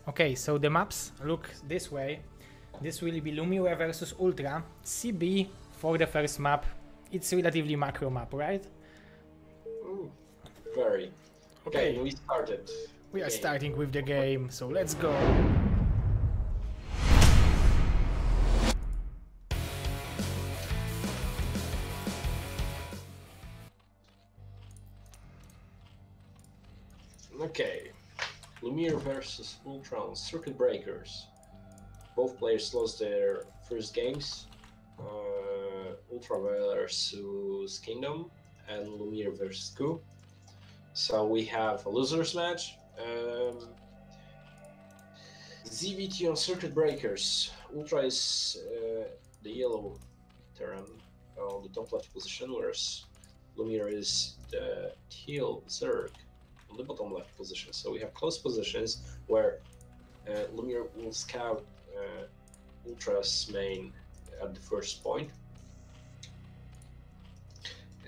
Okay, so the maps look this way. This will be Lumire versus UltrA. CB for the first map. It's relatively macro map, right? Very. Okay, we started. We are starting with the game, so let's go. Okay. Lumire versus UltrA on Circuit Breakers. Both players lost their first games. UltrA versus Kingdom and Lumire versus Ku. So we have a losers match. ZVT on Circuit Breakers. UltrA is the yellow Terran on the top left position, whereas Lumire is the teal Zerg on the bottom left position. So we have close positions where Lumire will scout UltrA's main at the first point.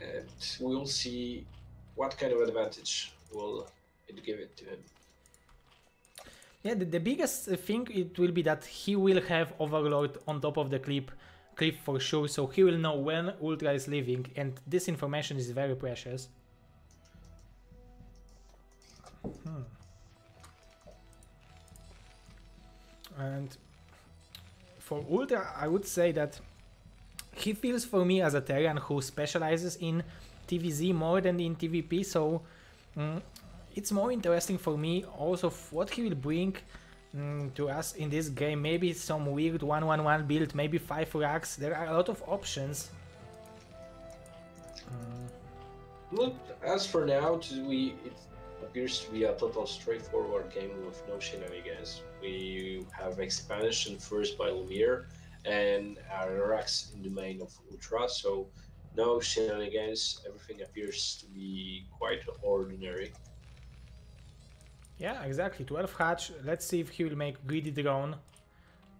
And we will see what kind of advantage will it give it to him. Yeah, the biggest thing it will be that he will have Overlord on top of the cliff for sure, so he will know when UltrA is leaving, and this information is very precious. And for UltrA, I would say that he feels for me as a Terran who specializes in TVZ more than in TVP, so it's more interesting for me also what he will bring to us in this game. Maybe some weird 1-1-1 build, maybe 5 racks. There are a lot of options. Look, as for now, it appears to be a total straightforward game with no shenanigans. We have expansion first by Lumire and racks in the main of UltrA, so no shenanigans. Everything appears to be quite ordinary. Yeah, exactly. 12 hatch. Let's see if he will make greedy drone.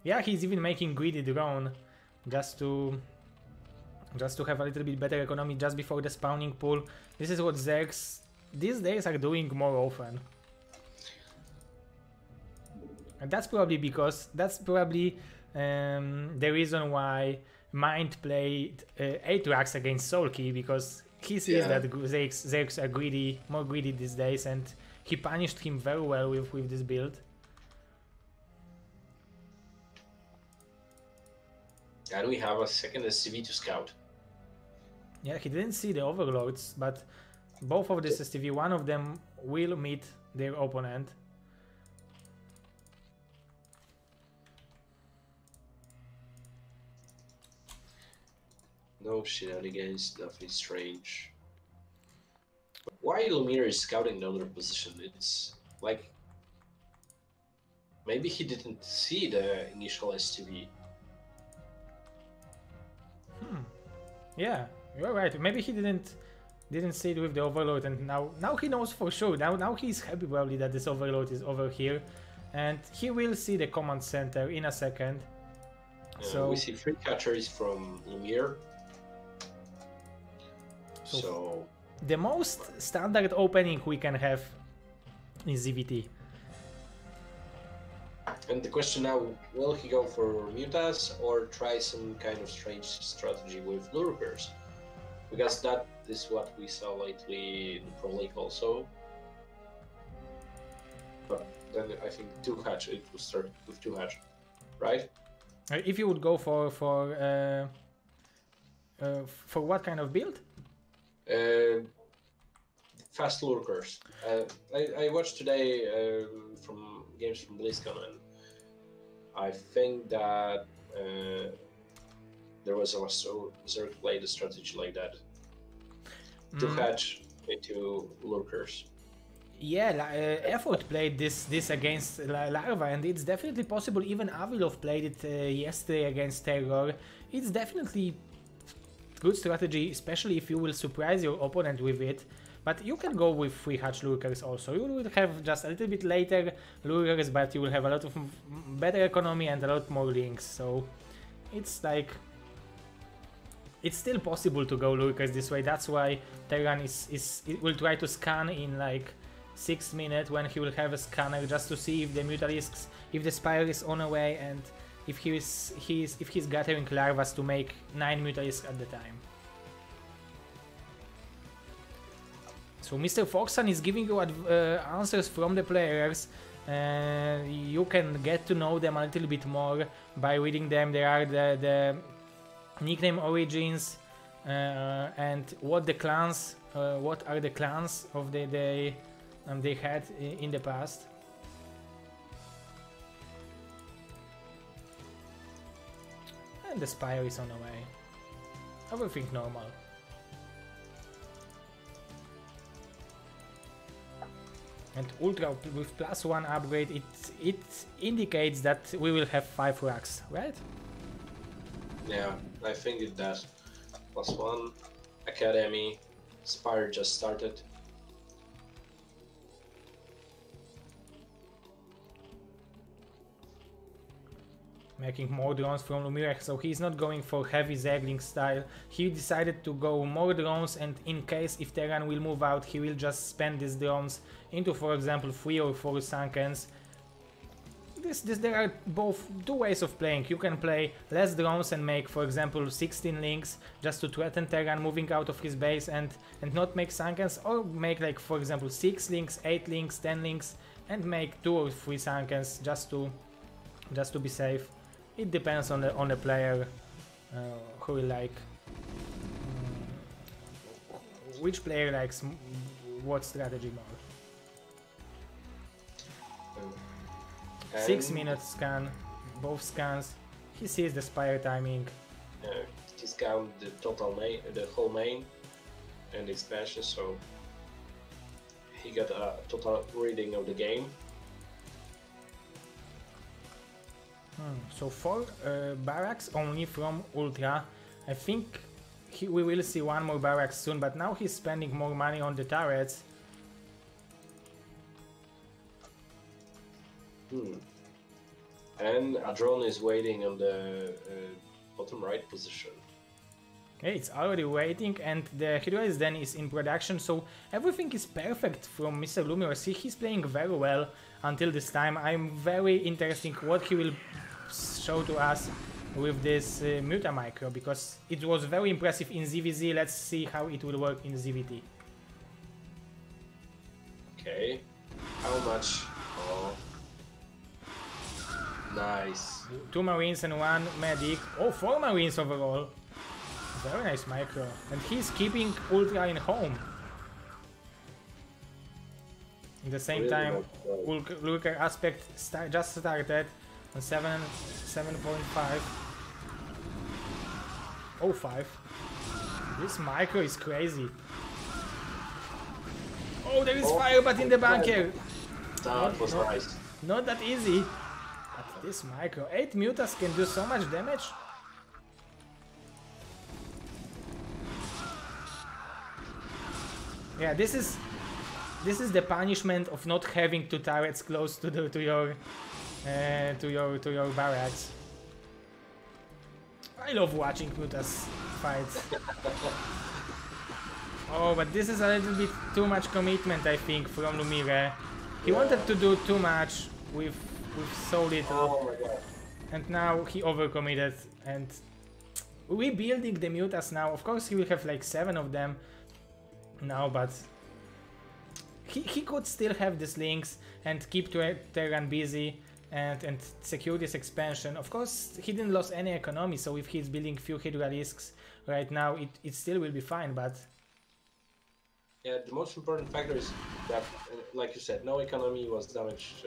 Yeah, he's even making greedy drone just to have a little bit better economy just before the spawning pool. This is what Zergs these days are doing more often. And that's probably the reason why Mind played 8 racks against Soulkey, because he sees that Zergs are more greedy these days, and he punished him very well with this build. And we have a second SCV to scout. Yeah, he didn't see the Overlords, but both of this SCV, one of them will meet their opponent. No shenanigans, nothing strange. Why Lumire is scouting the other position? It's like maybe he didn't see the initial STV. Yeah, you're right. Maybe he didn't see it with the Overlord, and now he knows for sure. Now he's happy probably that this Overlord is over here, and he will see the command center in a second. So we see 3 catchers from Lumire. So the most standard opening we can have is ZVT. And the question now, will he go for Mutas or try some kind of strange strategy with Lurkers? Because that is what we saw lately in Proleague also. But then I think 2 hatch, it will start with 2 hatch, right? If you would go for what kind of build? Fast Lurkers. I watched today from games from BlizzCon, and I think that there was a Zerg played a strategy like that. To hatch into Lurkers. Yeah, Effort played this against Larva, and it's definitely possible. Even Avilov played it yesterday against Terror. It's definitely good strategy, especially if you will surprise your opponent with it. But you can go with 3 hatch Lurkers also. You will have just a little bit later Lurkers, but you will have a lot of better economy and a lot more links. So it's like, it's still possible to go Lurkers this way. That's why Terran will try to scan in like 6th minute when he will have a scanner just to see if the Mutalisks, if the Spire is on the way, and if he's gathering larvas to make 9 Mutalisks at the time. So Mr. Foxan is giving you answers from the players. You can get to know them a little bit more by reading them. There are the nickname origins and what the clans, what are the clans of they had in the past. And the Spire is on the way. Everything normal. And Ultra with +1 upgrade, it indicates that we will have 5 racks, right? Yeah, I think it does. +1, Academy, Spire just started. Making more drones from Lumire, so he's not going for heavy Zergling style. He decided to go more drones, and in case if Terran will move out, he will just spend these drones into, for example, 3 or 4 Sunkens. There are both 2 ways of playing. You can play less drones and make, for example, 16 links just to threaten Terran moving out of his base and not make Sunkens, or make, like, for example, 6 links, 8 links, 10 links and make 2 or 3 Sunkens just to be safe. It depends on the player who will like, which player likes what strategy more. 6 minutes scan, both scans. He sees the Spire timing. He scanned the total main, the whole main and expansion, so he got a total reading of the game. So 4 barracks only from Ultra. I think we will see 1 more barracks soon, but now he's spending more money on the turrets. And a drone is waiting on the bottom right position. Okay, it's already waiting, and the Hydroids then is in production, so everything is perfect from Mr. Lumire. See, he's playing very well until this time. I'm very interested what he will show to us with this Muta Micro, because it was very impressive in ZVZ. Let's see how it will work in ZVT. Okay, how much? Oh, nice. 2 Marines and 1 Medic. Oh, 4 Marines overall. Very nice micro. And he's keeping Ultra in home. At the same time, Ultra Aspect just started on 7.5. Oh, 5. This micro is crazy. Oh, there is fire, but in the bunker. That was nice. Not that easy. But this micro, 8 mutas can do so much damage. Yeah, this is the punishment of not having 2 turrets close to your barracks. I love watching mutas fight. Oh, but this is a little bit too much commitment, I think, from Lumire. He wanted to do too much with so little. Oh my god. And now he overcommitted, and rebuilding the mutas now. Of course, he will have like 7 of them now, but he could still have these links and keep Terran busy and secure this expansion. Of course, he didn't lose any economy, so if he's building few Hydralisks right now, it still will be fine, but... Yeah, the most important factor is that, like you said, no economy was damaged.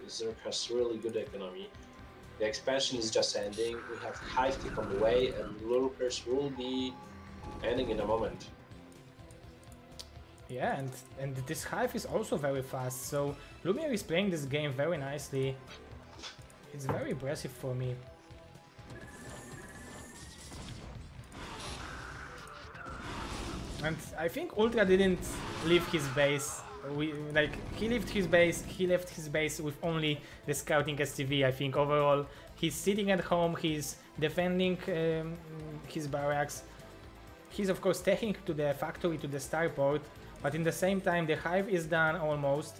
Zerg has really good economy. The expansion is just ending. We have Hive Tech on the way, and Lurkers will be ending in a moment. Yeah, and this Hive is also very fast, so Lumire is playing this game very nicely. It's very impressive for me. And I think Ultra didn't leave his base. He left his base with only the scouting STV. I think overall he's sitting at home, he's defending his barracks. He's of course taking to the factory, to the starport, but in the same time the Hive is done almost.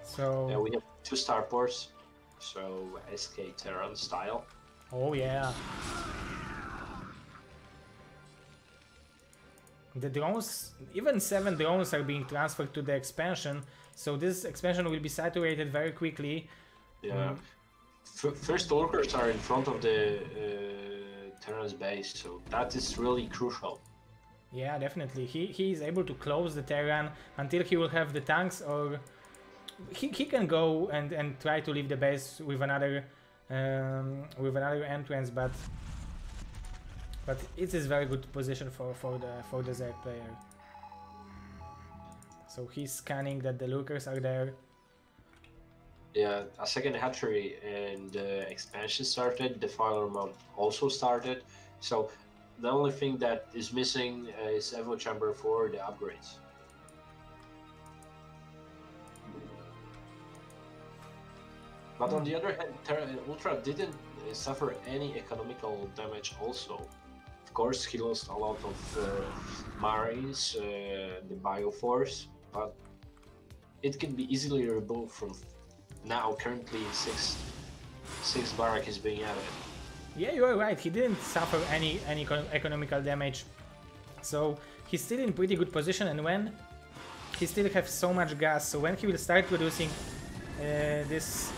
So... Yeah, we have 2 starports, so SK Terran style. Oh yeah. The drones, even 7 drones are being transferred to the expansion, so this expansion will be saturated very quickly. Yeah. First lurkers are in front of the Terran's base, so that is really crucial. Yeah, definitely. He is able to close the Terran until he will have the tanks, or he can go and try to leave the base with another entrance, but it is very good position for the Zerg player. So he's scanning that the lurkers are there. Yeah, a second hatchery and the expansion started, the fire mount also started, so the only thing that is missing is Evo Chamber for the upgrades. But on the other hand, UltrA didn't suffer any economical damage also. Of course, he lost a lot of Marines, the Bioforce, but it can be easily removed from now. Currently, six barrack is being added. Yeah, you are right. He didn't suffer any economical damage, so he's still in pretty good position. And when he still has so much gas, so when he will start producing these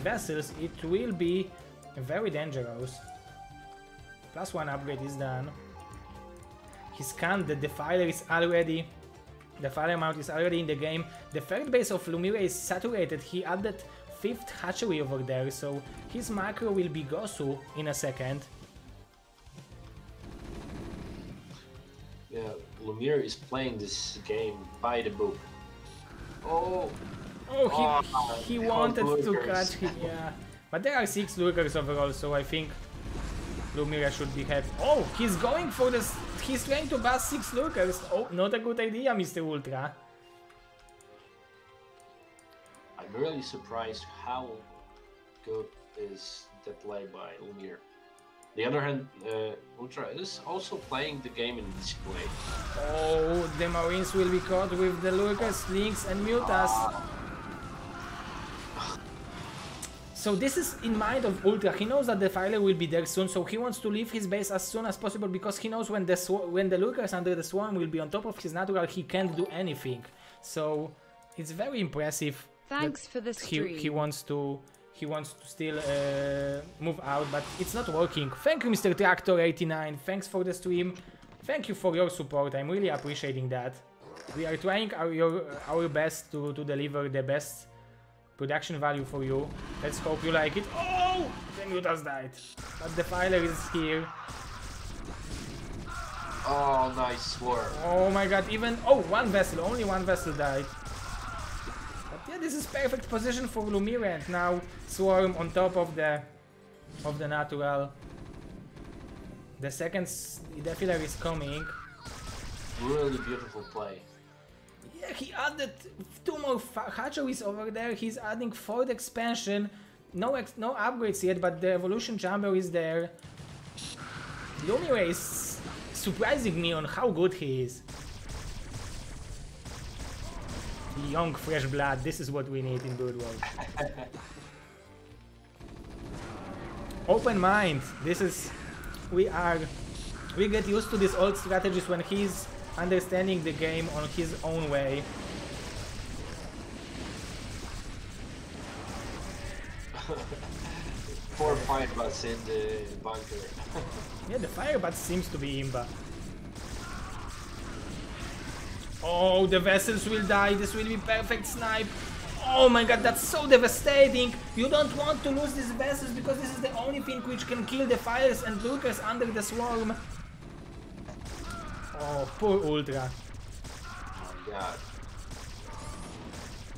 vessels, it will be very dangerous. +1 upgrade is done. He scanned that the Defiler is already... The Defiler mount is already in the game. The third base of Lumire is saturated. He added 5th hatchery over there, so his macro will be Gosu in a second. Yeah, Lumire is playing this game by the book. Oh, he wanted to catch him, yeah. But there are 6 lurkers overall, so I think Lumire should be happy. Oh, he's going for this. He's trying to bust 6 lurkers. Oh, not a good idea, Mr. Ultra. I'm really surprised how good is the play by Lumire. The other hand, UltrA is also playing the game in display. Oh, the Marines will be caught with the lurkers, Lynx and Mutas. So this is in mind of UltrA. He knows that the Defiler will be there soon, so he wants to leave his base as soon as possible, because he knows when the lurkers under the swarm will be on top of his natural, he can't do anything. So it's very impressive. Thanks for the stream. He wants to still move out, but it's not working. Thank you, Mr. Tractor89. Thanks for the stream. Thank you for your support. I'm really appreciating that. We are trying our best to deliver the best production value for you. Let's hope you like it. Oh! The Mutas died. But the Defiler is here. Oh, nice swarm. Oh my god, even... Oh, one vessel. Only one vessel died. But yeah, this is perfect position for Lumire, and now swarm on top of the natural. The second Defiler is coming. Really beautiful play. Yeah, he added 2 more hatcheries over there. He's adding 4th expansion. No upgrades yet, but the evolution chamber is there. Lumire is surprising me on how good he is. Young, fresh blood. This is what we need in Blood World. Open mind. This is... We get used to these old strategies when he's understanding the game on his own way. Four firebots in the bunker. Yeah, the firebot seems to be imba. Oh, the vessels will die. This will be perfect snipe. Oh my god, that's so devastating. You don't want to lose these vessels, because this is the only thing which can kill the fires and lurkers under the swarm. Oh, poor UltrA. Oh my god.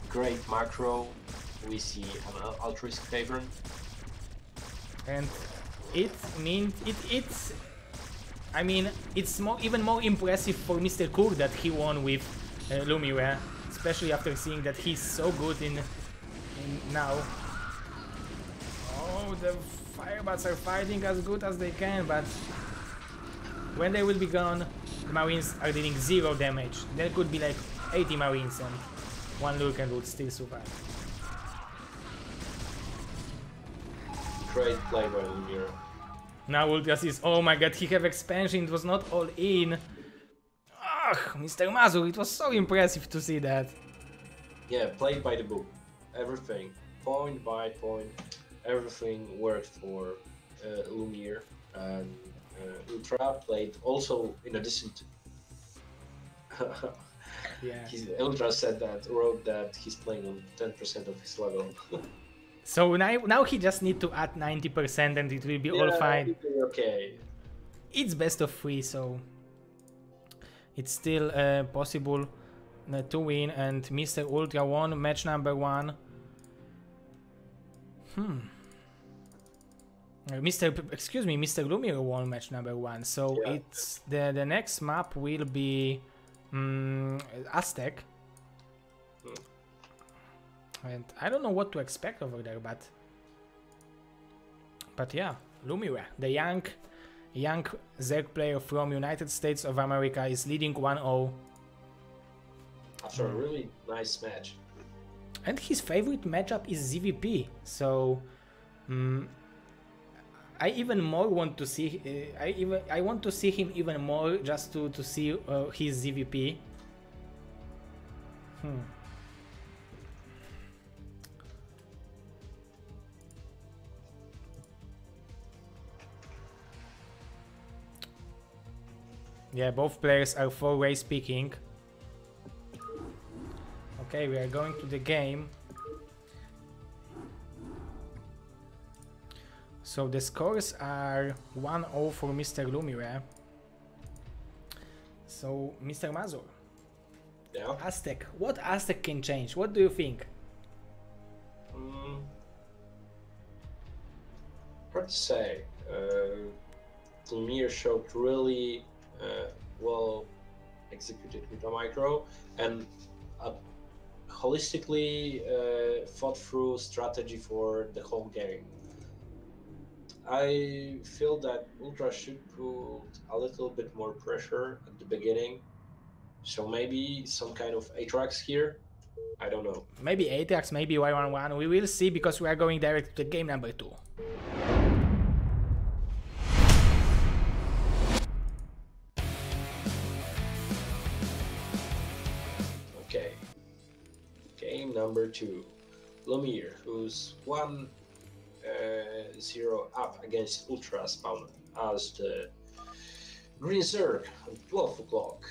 Great macro. We see an altruist favor. And I mean, it's even more impressive for Mr. Cook that he won with Lumire, especially after seeing that he's so good in now. Oh, the firebots are fighting as good as they can, but when they will be gone, the Marines are dealing 0 damage. There could be like 80 Marines and one Lurker would still survive. Great play by Lumire. Now Ultra sees, oh my god, he have expansion, it was not all in. Ugh, Mr. Mazur, it was so impressive to see that. Yeah, played by the book. Everything, point by point, everything worked for Lumire. And UltrA played also in addition to... Yeah. UltrA wrote that he's playing on 10% of his level. So now he just need to add 90% and it will be all fine. Okay. It's best of 3, so it's still possible to win. And Mr. Ultra won match number 1. Mr. Lumire won match number 1. So yeah. It's the next map will be Aztec. And I don't know what to expect over there, but yeah, Lumire, the young Zerg player from United States of America, is leading 1-0. After a really nice match. And his favorite matchup is ZVP, so I even more want to see. I want to see him even more just to see his ZVP. Yeah, both players are 4-way speaking. Okay, we are going to the game. So the scores are 1-0 for Mr. Lumire. So, Mr. Mazur. Yeah. Aztec. What Aztec can change? What do you think? Hard to say. Lumire showed really well executed with a micro and holistically thought through strategy for the whole game. I feel that UltrA should put a little bit more pressure at the beginning, so maybe some kind of Atrax here. I don't know. Maybe Atrax, maybe Y11. We will see, because we are going direct to the game number 2. Okay. Game number 2. Lumire, who's 1-0 up against UltrA spawn as the Green Zerg at 12 o'clock.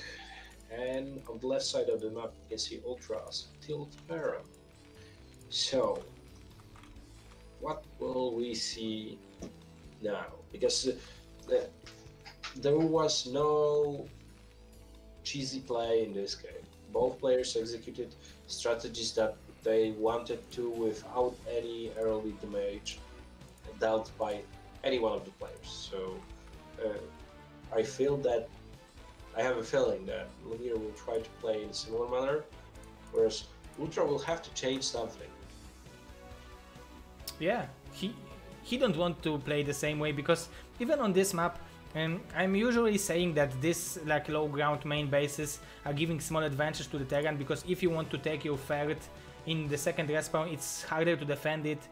And on the left side of the map you can see UltrA's Tilt Baron. So, what will we see now? Because there was no cheesy play in this game. Both players executed strategies that they wanted to without any early damage dealt by any one of the players. So I have a feeling that Lumire will try to play in a similar manner, whereas UltrA will have to change something. Yeah, he don't want to play the same way, because even on this map, I'm usually saying that this like low ground main bases are giving small advantage to the Terran, because if you want to take your ferret in the second respawn, it's harder to defend it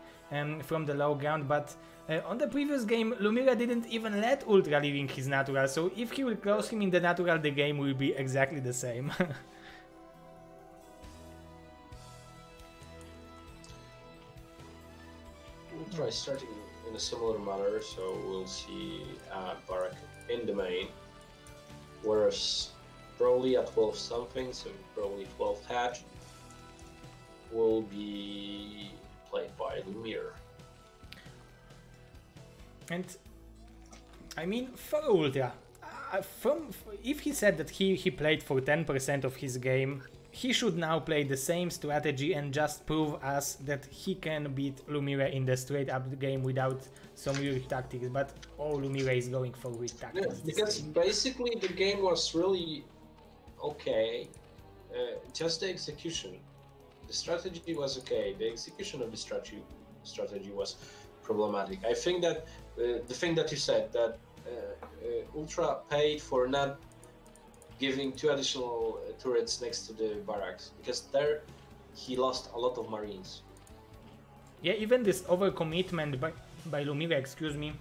from the low ground. But on the previous game, Lumire didn't even let UltrA leaving his natural, so if he will close him in the natural, the game will be exactly the same. UltrA is starting in a similar manner, so we'll see Barak in the main, whereas Proleague at 12 something, so Proleague 12 hatch, will be played by Lumire. And I mean, for UltrA, if he said that he played for 10% of his game, he should now play the same strategy and just prove us that he can beat Lumire in the straight up game without some weird tactics. But Lumire is going for weird tactics. Yeah, because basically the game was really okay, just the execution. The strategy was okay, the execution of the strategy was problematic. I think that the thing that you said, that UltrA paid for not giving 2 additional turrets next to the barracks, because there he lost a lot of marines. Yeah, even this overcommitment by Lumire, excuse me,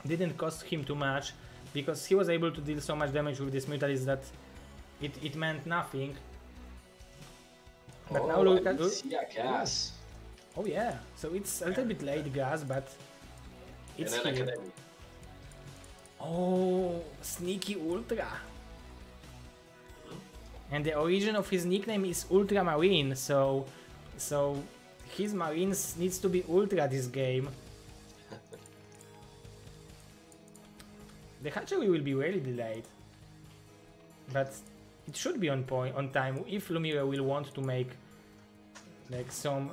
didn't cost him too much, because he was able to deal so much damage with this Mutalis that it meant nothing. But now look at... Yeah, gas. Oh yeah, so it's a little bit late gas, but it's and then here. Academy. Oh, sneaky Ultra. And the origin of his nickname is Ultramarine, so his Marines needs to be Ultra this game. The hatchery will be really delayed, but it should be on time if Lumire will want to make like some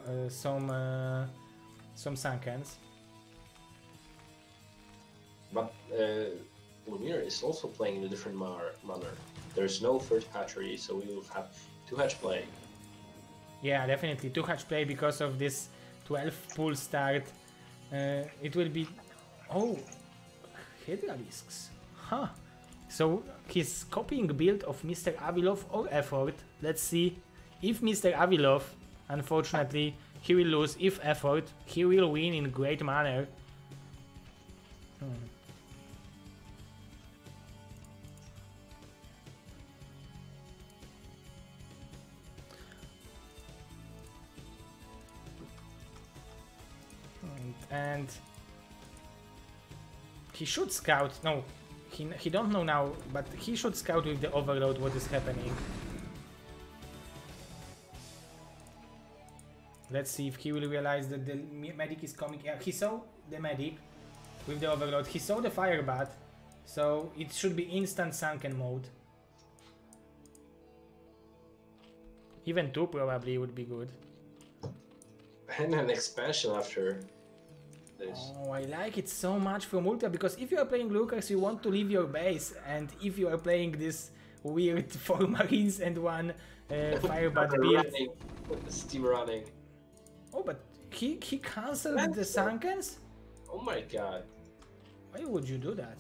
Sunkens. But Lumire is also playing in a different manner. There's no third hatchery, so we will have 2 hatch play. Yeah, definitely 2 hatch play because of this 12 pull start. It will be... Oh, Hydralisks. Huh. So he's copying build of Mr. Avilov or Effort. Let's see if Mr. Avilov, unfortunately, he will lose. If Effort, he will win in great manner. And he should scout. No, he don't know now, but he should scout with the overload what is happening. Let's see if he will realize that the medic is coming. Yeah, he saw the medic with the overload. He saw the firebat, so it should be instant sunken mode. Even 2 probably would be good. And an expansion after this. Oh, I like it so much from Ultra, because if you are playing Lucas, you want to leave your base, and if you are playing this weird 4 Marines and 1 Firebat build... Steam running. Oh, but he cancelled the Sunkens? Oh my god. Why would you do that?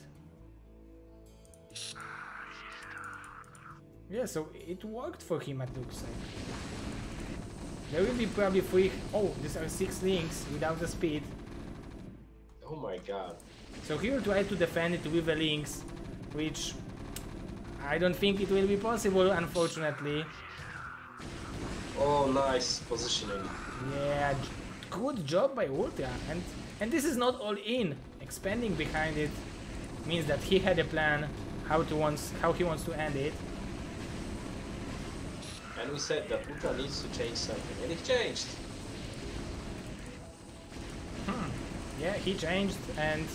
Yeah, so it worked for him, it looks like. There will be probably 3... Oh, these are 6 links without the speed. Oh my god. So he will try to defend it with the links, which I don't think it will be possible, unfortunately. Oh, nice positioning. Yeah, good job by Ultra, and this is not all in. Expanding behind it means that he had a plan how he wants to end it. And we said that Ultra needs to change something, and it changed. Yeah, he changed, and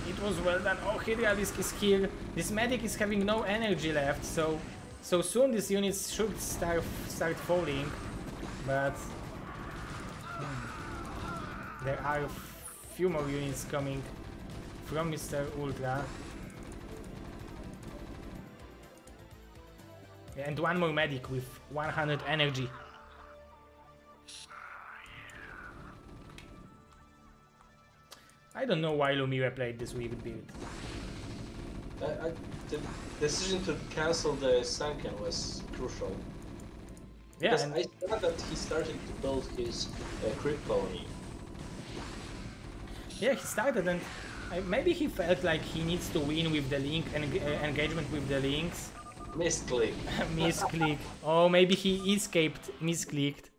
it was well done. Oh, Hydralisk is here. This medic is having no energy left, so soon these units should start falling. But there are a few more units coming from Mr. Ultra. And 1 more medic with 100 energy. I don't know why Lumire played this weird build. The decision to cancel the Sunken was crucial. Yeah, because I saw that he started to build his creep colony. Yeah, he started, and maybe he felt like he needs to win with the link and engagement with the links. Misclick. Misclick. Oh, maybe he escaped, misclicked.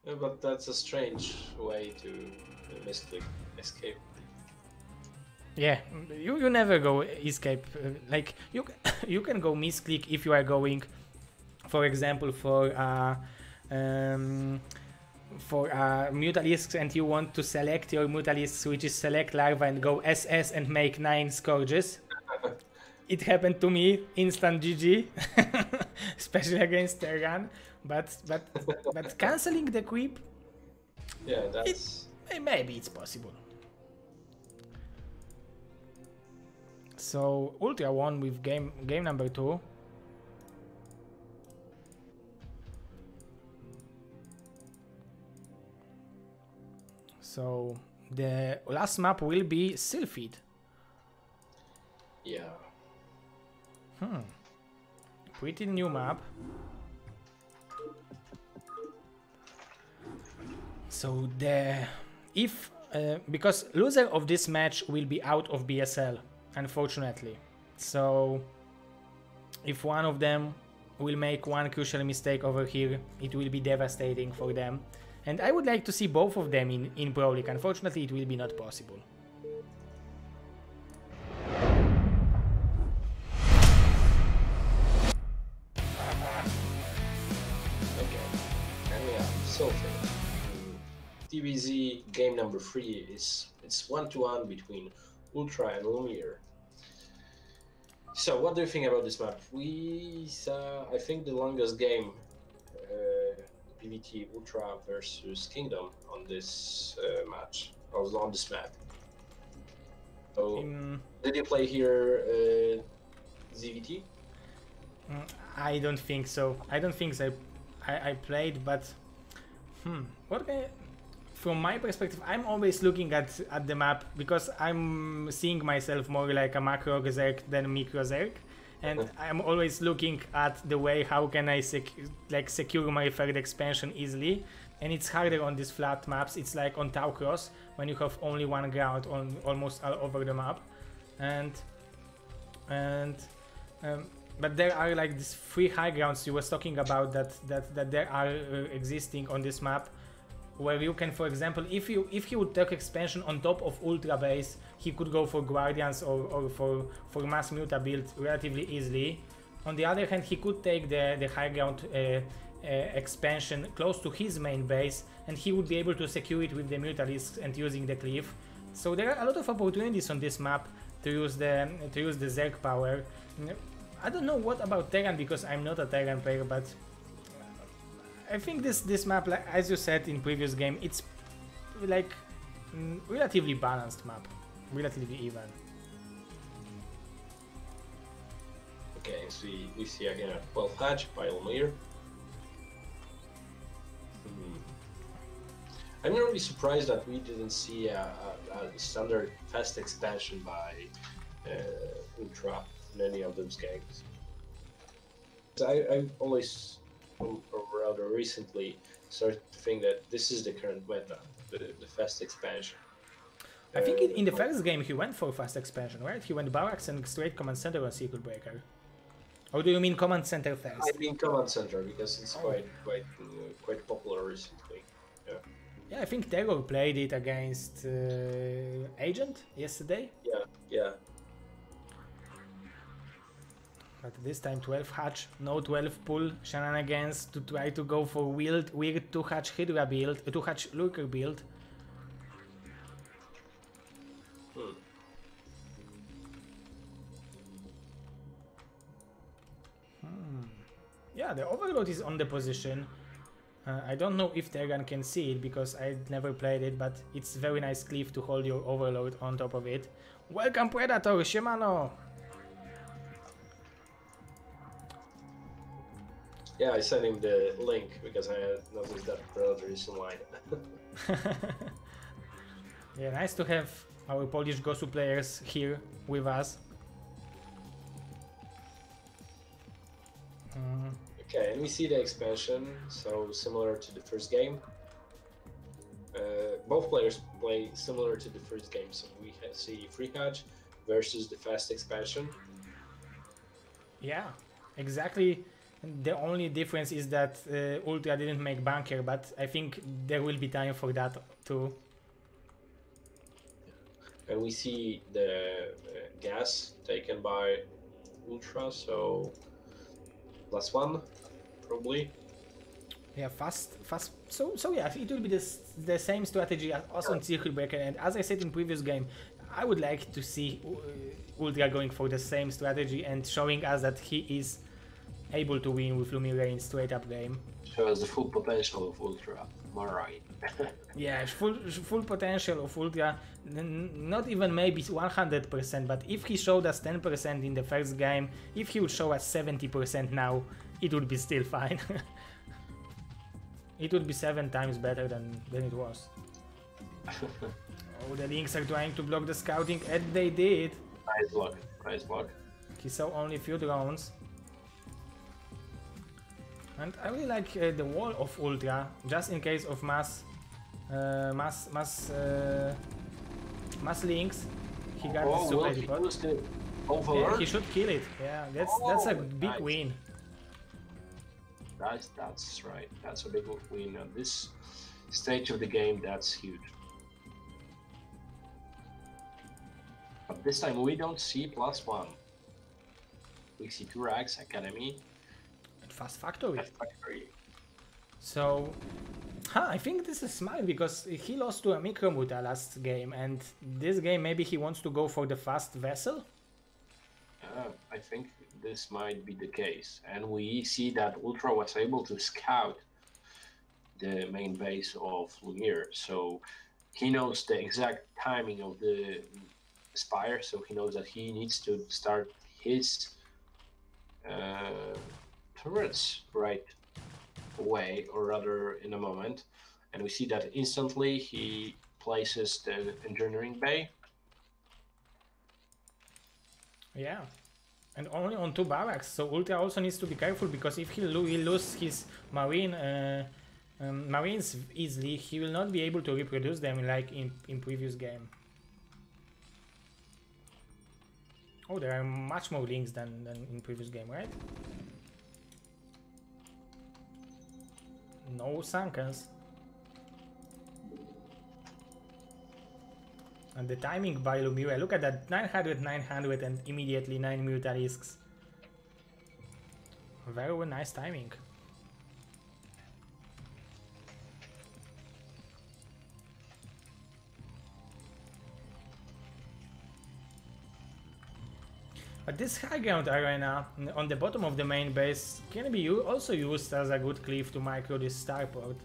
Yeah, but that's a strange way to misclick, escape. Yeah, you never go escape. Like you can go misclick if you are going, for example, for Mutalisks, and you want to select your Mutalisks, which is select larva, and go SS and make 9 scourges. It happened to me, instant GG, especially against Terran. But cancelling the creep, yeah, that's maybe it's possible. So Ultra won with game number 2. So the last map will be Sylphid. Yeah. pretty new map. So because loser of this match will be out of BSL, unfortunately. So if one of them will make one crucial mistake over here, it will be devastating for them. And I would like to see both of them in Pro League. Unfortunately, it will be not possible. Okay, and we have Sulfur. DBZ game number 3 it's 1-1 between UltrA and Lumire. So what do you think about this map? We saw, I think, the longest game, PVT UltrA versus Kingdom on this match. I was on this map. So did you play here ZVT? I don't think so. I don't think so. I played, but from my perspective, I'm always looking at the map because I'm seeing myself more like a macro Zerg than micro Zerg, and I'm always looking at the way how can I secure my third expansion easily, and it's harder on these flat maps. It's like on Tau Cross when you have only one ground on almost all over the map, but there are like these 3 high grounds you was talking about that there are existing on this map, where you can, for example, if he would take expansion on top of UltrA base, he could go for Guardians or for Mass Muta build relatively easily. On the other hand, he could take the high ground expansion close to his main base, and he would be able to secure it with the Mutalisks and using the cliff. So there are a lot of opportunities on this map to use the Zerg power. I don't know what about Terran because I'm not a Terran player, but I think this map, like as you said in previous game, it's like relatively balanced map, relatively even. Okay, so we see again a 12 hatch by Lumire. I'm really surprised that we didn't see a standard fast expansion by UltrA in any of those games. I always, or rather recently, started to think that this is the current meta, the fast expansion. I think in the first game he went for fast expansion, right? He went Barracks and straight Command Center on Circuit Breaker. Or do you mean Command Center first? I mean Command Center because it's quite popular recently. Yeah. Yeah, I think Terror played it against Agent yesterday. Yeah. But this time 12 hatch, no 12 pull shenanigans to try to go for weird 2 hatch Hydra build, 2 hatch Lurker build. Yeah, the Overload is on the position. I don't know if Terran can see it because I never played it, but it's very nice cliff to hold your Overload on top of it. Welcome Predator, Shimano! Yeah, I sent him the link because I had noticed that Predator is online. Yeah, nice to have our Polish Gosu players here with us. Okay, and we see the expansion, so similar to the first game. Both players play similar to the first game, so we see Free Hatch versus the fast expansion. Yeah, exactly. The only difference is that UltrA didn't make bunker, but I think there will be time for that too. And we see the gas taken by UltrA, so +1 probably. Yeah, fast. So yeah, it will be the same strategy as on Circuit Breaker, and as I said in previous game, I would like to see UltrA going for the same strategy and showing us that he is able to win with Lumire in straight up game. Shows the full potential of UltrA. Am I right? Yeah, full potential of UltrA. Not even maybe 100%, but if he showed us 10% in the first game, if he would show us 70% now, it would be still fine. It would be 7 times better than it was. Oh, the Lynx are trying to block the scouting, and they did. Nice block, nice block. He saw only few drones. And I really like the wall of Ultra, just in case of mass links. He got the super teleport. Yeah, he should kill it. Yeah, that's a big win. That's right. That's a big win on this stage of the game. That's huge. But this time we don't see +1. We see 2 Rags, Academy, and Fast Factory. Factory. So, I think this is smart because he lost to a Micromuta last game, and this game maybe he wants to go for the fast vessel. I think this might be the case, and we see that UltrA was able to scout the main base of Lumire, so he knows the exact timing of the Spire, so he knows that he needs to start his turrets right away, or rather in a moment, and we see that instantly he places the engineering bay. Yeah. And only on 2 barracks, so UltrA also needs to be careful, because if he loses his marines easily, he will not be able to reproduce them like in previous game. Oh, there are much more links than in previous game, right? No Sankans. And the timing by Lumire, look at that, 900, 900 and immediately 9 Mutalisks. Very nice timing. But this high ground arena on the bottom of the main base can be also used as a good cleave to micro this starport.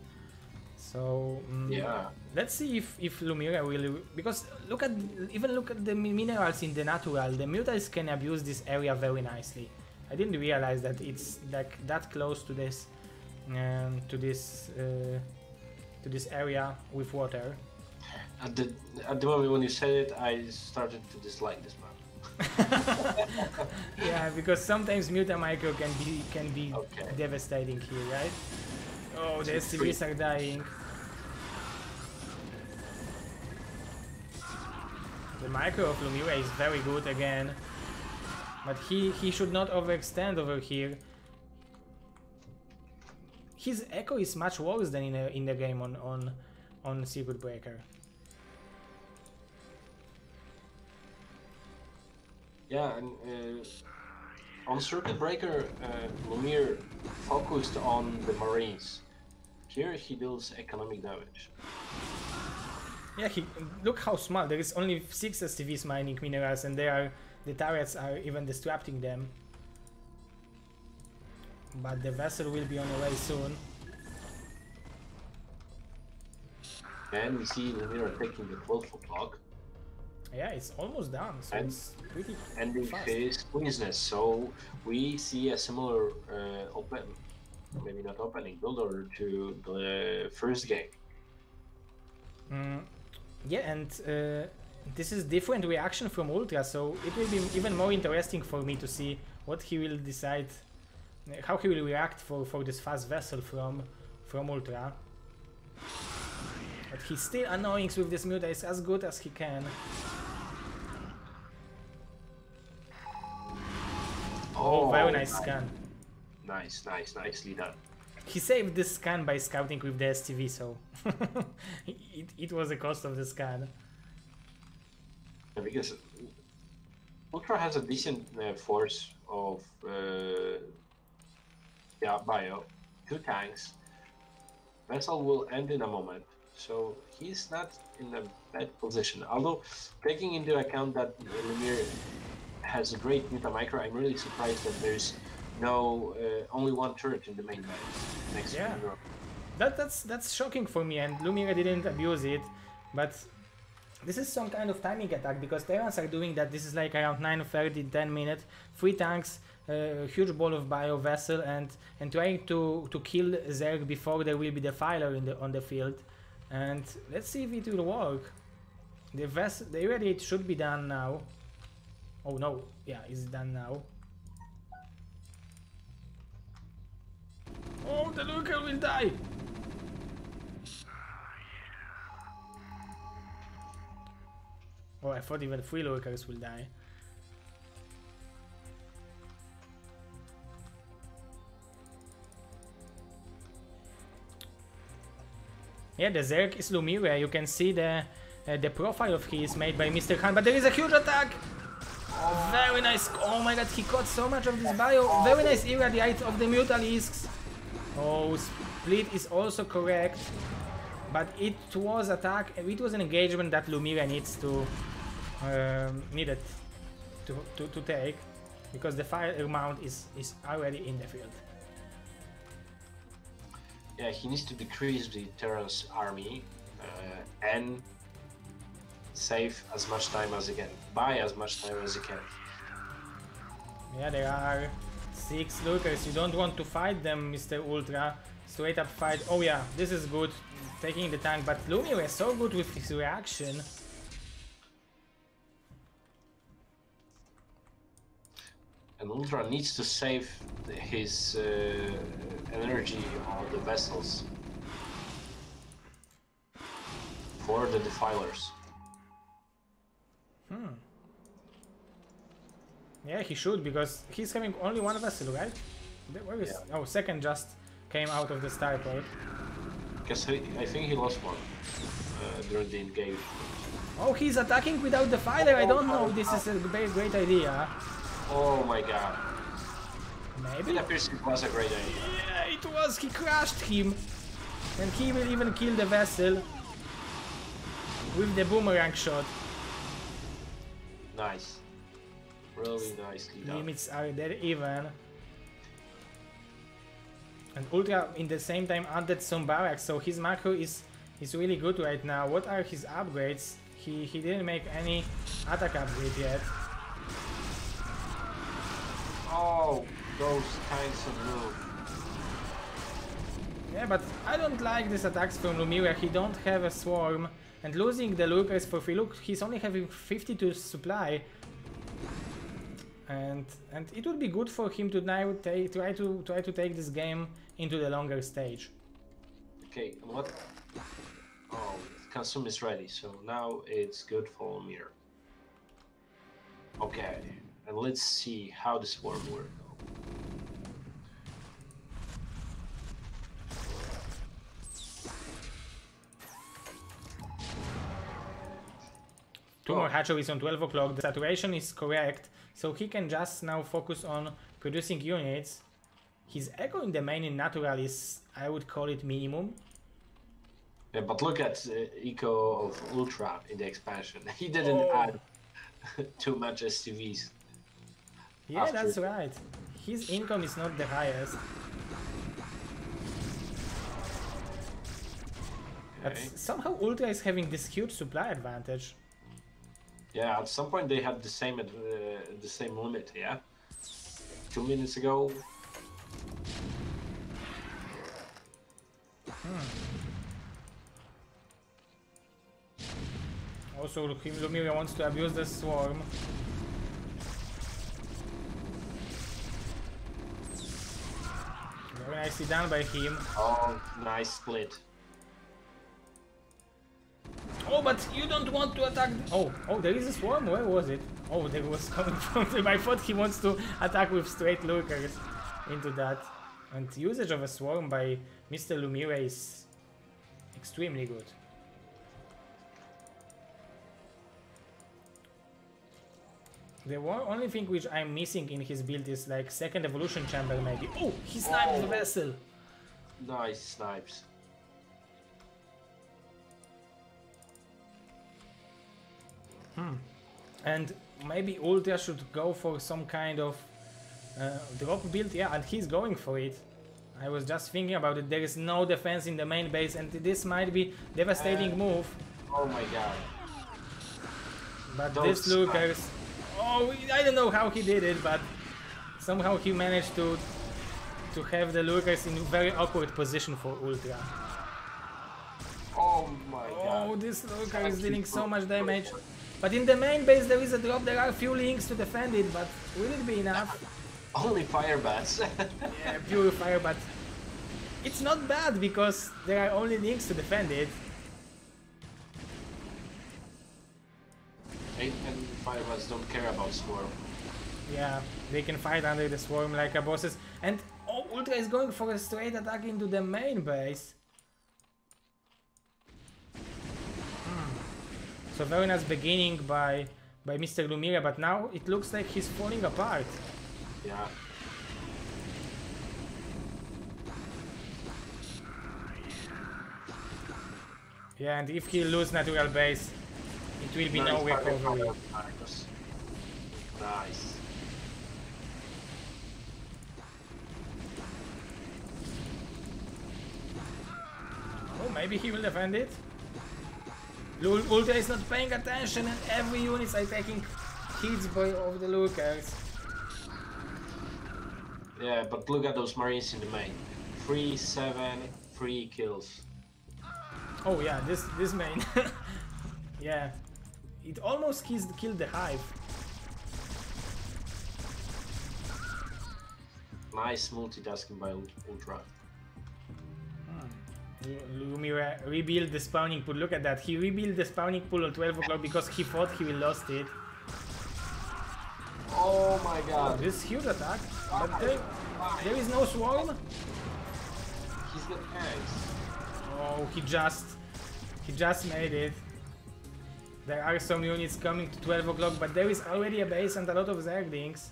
So yeah, let's see if Lumire will, because look at the minerals in the natural. The Mutalisks can abuse this area very nicely. I didn't realize that it's like that close to this area with water. At the moment when you said it, I started to dislike this map. Yeah, because sometimes Muta Micro can be Okay. devastating here, right? Oh, the SCVs are dying. The micro of Lumire is very good again, but he should not overextend over here. His echo is much worse than in the game on Circuit Breaker. Yeah, and on Circuit Breaker, Lumire focused on the Marines. Here he deals economic damage. Yeah, look how small. There is only 6 SCVs mining minerals, and the turrets are even disrupting them. But the vessel will be on the way soon. And we see Lumire taking the 12 o'clock. Yeah, it's almost done, so And it's pretty ending fast. his Queen's Nest. So we see a similar maybe not opening, build order to the first game. Yeah, and this is different reaction from UltrA, so it will be even more interesting for me to see what he will decide, how he will react for this fast vessel from UltrA. But he's still annoying with this Muta, is as good as he can. Oh, very nice scan. Nicely done. He saved this scan by scouting with the STV, so it was the cost of the scan. Yeah, because UltrA has a decent force of bio, 2 tanks. Vessel will end in a moment, so he's not in a bad position. Although, taking into account that Lumire has a great Muta Micro, I'm really surprised that there's no only 1 turret in the main base next to Lumire. That's shocking for me, and Lumire didn't abuse it, but this is some kind of timing attack, because Terrans are doing that. This is like around 9:30, 10 minutes, 3 tanks, huge ball of bio vessel, and trying to kill Zerg before there will be the filer on the field. And let's see if it will work. The irradiate should be done now. Oh no, yeah, it's done now. Oh, the lurker will die! Oh, I thought even 3 lurkers will die. Yeah, the Zerg is Lumire. You can see the profile of his made by Mr. Khan, but there is a huge attack! Oh, very nice. Oh my god, he caught so much of this bio. Very nice irradiate of the Mutalisks. Oh, split is also correct. But it was attack. It was an engagement that Lumire needed to take, because the fire mount is already in the field. Yeah, he needs to decrease the Terran's army and save as much time as he can, buy as much time as he can. Yeah, there are 6 lurkers. You don't want to fight them, Mr. Ultra. Straight up fight. Oh yeah, this is good, taking the tank, but Lumire is so good with his reaction. And Ultra needs to save his energy on the vessels for the defilers. Yeah, he should, because he's having only 1 vessel, right? Where is? Yeah. Oh, second just came out of the starport. Because I think he lost one during the engagement. Oh, he's attacking without the fighter. I don't know. This is a great idea. Oh my god. Maybe? It appears it was a great idea. Yeah, it was. He crushed him. And he will even kill the vessel with the boomerang shot. Nice. Really nicely done. Limits are dead even. And Ultra in the same time added some barracks, so his macro is really good right now. What are his upgrades? He didn't make any attack upgrade yet. Oh, those kinds of moves. Yeah, but I don't like these attacks from Lumire. He don't have a swarm, and losing the lurkers for free. Look, he's only having 52 supply, and it would be good for him to now try to take this game into the longer stage. Okay, and what? Oh, consume is ready, so now it's good for Lumire. Okay, and let's see how the swarm works. Two more hatcheries on 12 o'clock. The saturation is correct, so he can just now focus on producing units. His echo in the main in natural is, I would call it, minimum. Yeah, but look at the eco of UltrA in the expansion. He didn't add too much STVs. Yeah, that's right. His income is not the highest. Okay. But somehow UltrA is having this huge supply advantage. Yeah, at some point they had the same limit. Yeah, 2 minutes ago. Also, Lumire wants to abuse the swarm. Very nicely done by him. Oh, nice split. Oh, but you don't want to attack. Oh, there is a swarm. Where was it? Oh, there was coming from him. I thought he wants to attack with straight lurkers into that. And usage of a swarm by Mr. Lumire is extremely good. The only thing which I'm missing in his build is like second evolution chamber maybe. Oh, he sniped the vessel. Nice snipes. And maybe UltrA should go for some kind of drop build. Yeah, and he's going for it. I was just thinking about it. There is no defense in the main base, and this might be devastating move. Oh my god. But this lurkers... Oh, I don't know how he did it, but somehow he managed to have the lurkers in a very awkward position for UltrA. Oh my god. Oh, this lurker is dealing so much damage. But in the main base there is a drop, there are a few links to defend it, but will it be enough? Only fire bats. Yeah, pure fire bat. it's not bad because there are only links to defend it. 8 and 5 of us don't care about Swarm. Yeah, they can fight under the swarm like a bosses. And oh, Ultra is going for a straight attack into the main base. So very nice beginning by Mr. Lumire, but now it looks like he's falling apart. Yeah. Yeah, and if he loses natural base, it will be no recovery. Nice. Oh, maybe he will defend it. Ultra is not paying attention and every units are taking hits of the Lurkers. Yeah, but look at those Marines in the main. 3, 7, 3 kills. Oh yeah, this main. Yeah, it almost killed the hive. Nice multitasking by Ultra. Lumire rebuild the spawning pool. Look at that. He rebuilt the spawning pool at 12 o'clock because he thought he will lost it. Oh my god. This huge attack, but there is no swarm. He's got tanks. Oh, he just made it. There are some units coming to 12 o'clock, but there is already a base and a lot of Zerglings.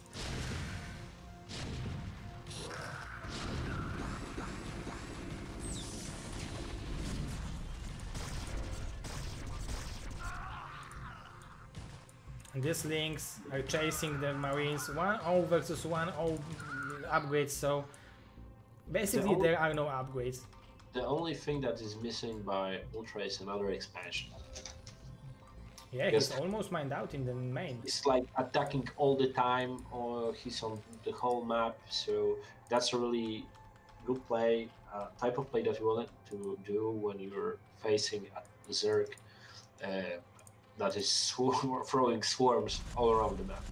And these links are chasing the Marines 1-0 versus 1-0 upgrades, so basically there are no upgrades. The only thing that is missing by Ultra is another expansion. Yeah, he's almost mined out in the main. It's like attacking all the time, or he's on the whole map, so that's a really good play, type of play that you want to do when you're facing a Zerg that is throwing swarms all around the map.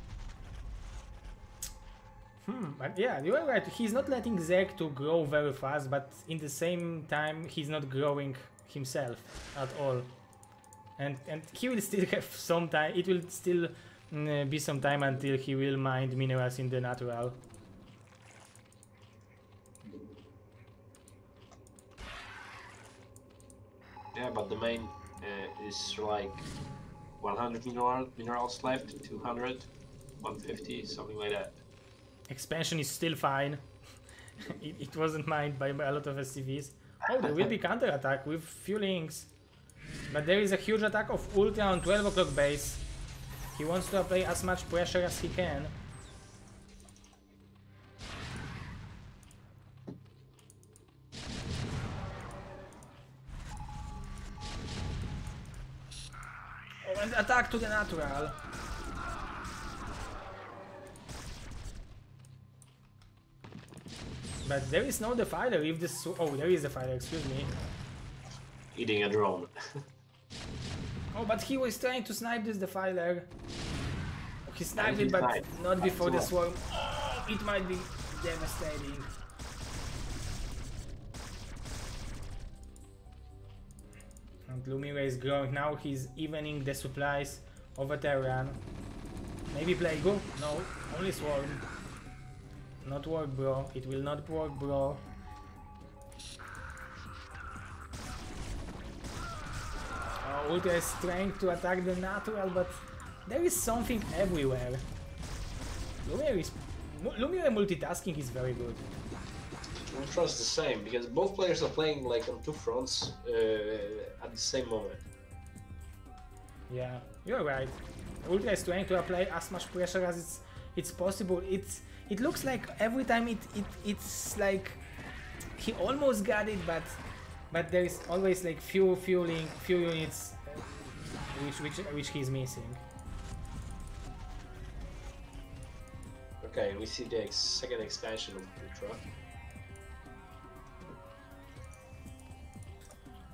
But yeah, you are right. He's not letting Zerg to grow very fast, but in the same time, he's not growing himself at all. And he will still have some time. It will still be some time until he will mine minerals in the natural. Yeah, but the main is like 100 minerals left, 200, 150, something like that. Expansion is still fine. it wasn't mined by a lot of SCVs. Oh, there will be counter-attack with few links. But there is a huge attack of Ultra on 12 o'clock base. He wants to apply as much pressure as he can. Oh, and attack to the natural. But there is no defiler if this... Oh, there is a defiler, excuse me. Eating a drone. Oh, but he was trying to snipe this defiler. He sniped it, but died. not before the swarm. Oh, it might be devastating. And Lumire is growing. Now he's evening the supplies of a Terran. Maybe Plague? No, only swarm. Not work, bro. It will not work, bro. Oh, Ultra is trying to attack the natural, but there is something everywhere. Lumire multitasking is very good. Ultra is the same, because both players are playing like on two fronts at the same moment. Yeah, you're right. Ultra is trying to apply as much pressure as it's possible. It looks like every time it's like he almost got it, but there is always like few units which he's missing. Okay, we see the second expansion of Ultra.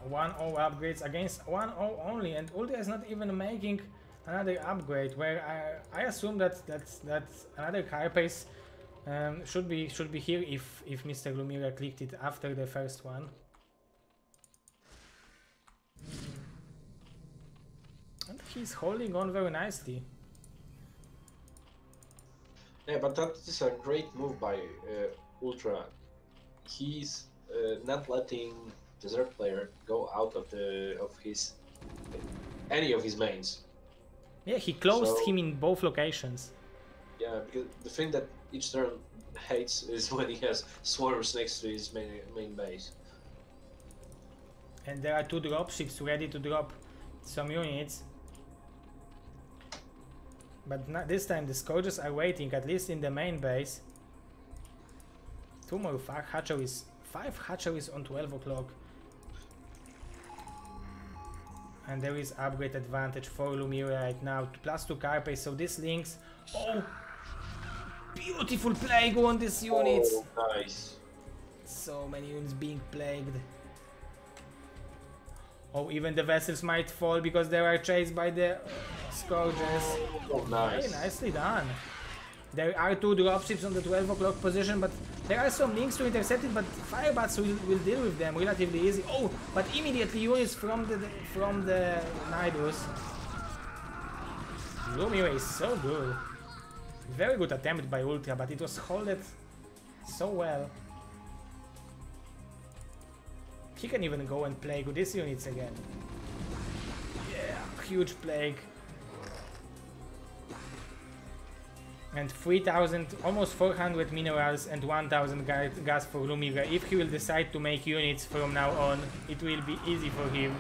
1-0 upgrades against 1-0 only, and Ultra is not even making another upgrade. Where I assume that another Carapace Should be here if Mr. Lumire clicked it after the first one. And he's holding on very nicely. Yeah, but that is a great move by UltrA. He's not letting the Zerg player go out of any of his mains. Yeah, he closed him in both locations. Yeah, because the thing that each turn hates is when he has swarms next to his main base. And there are 2 dropships ready to drop some units. But not this time the Scourges are waiting, at least in the main base. 2 more hatcheries, 5 hatcheries on 12 o'clock. And there is upgrade advantage for Lumire right now, +2 car pace, so this links. Oh! Beautiful plague on these units! Oh, nice. So many units being plagued. Oh, even the vessels might fall because they are chased by the Scourges. Oh, nice. Very nicely done. There are 2 dropships on the 12 o'clock position, but there are some links to intercept it, but Firebats will deal with them relatively easy. Oh, but immediately units from the Nidus. Lumire is so good. Very good attempt by UltrA, but it was holded so well. He can even go and plague with these units again. Yeah, huge plague. And 3000, almost 400 minerals and 1000 gas for Lumire. If he will decide to make units from now on, it will be easy for him.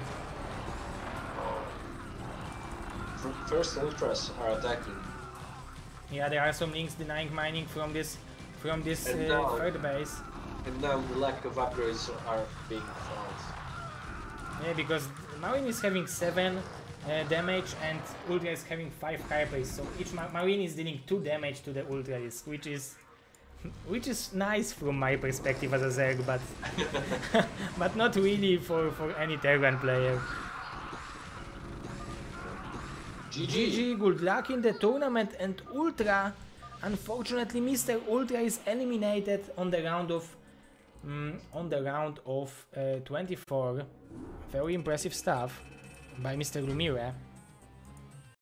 First Ultras are attacking. Yeah, there are some links denying mining from this third base. And now the lack of upgrades are being found. Yeah, because Marine is having 7 damage and UltrA is having 5 hyperbase, so each Marine is dealing 2 damage to the UltraList, which is nice from my perspective as a Zerg, but but not really for any Terran player. GG, good luck in the tournament, and UltrA, unfortunately Mr. UltrA is eliminated on the round of 24. Very impressive stuff by Mr. Lumire.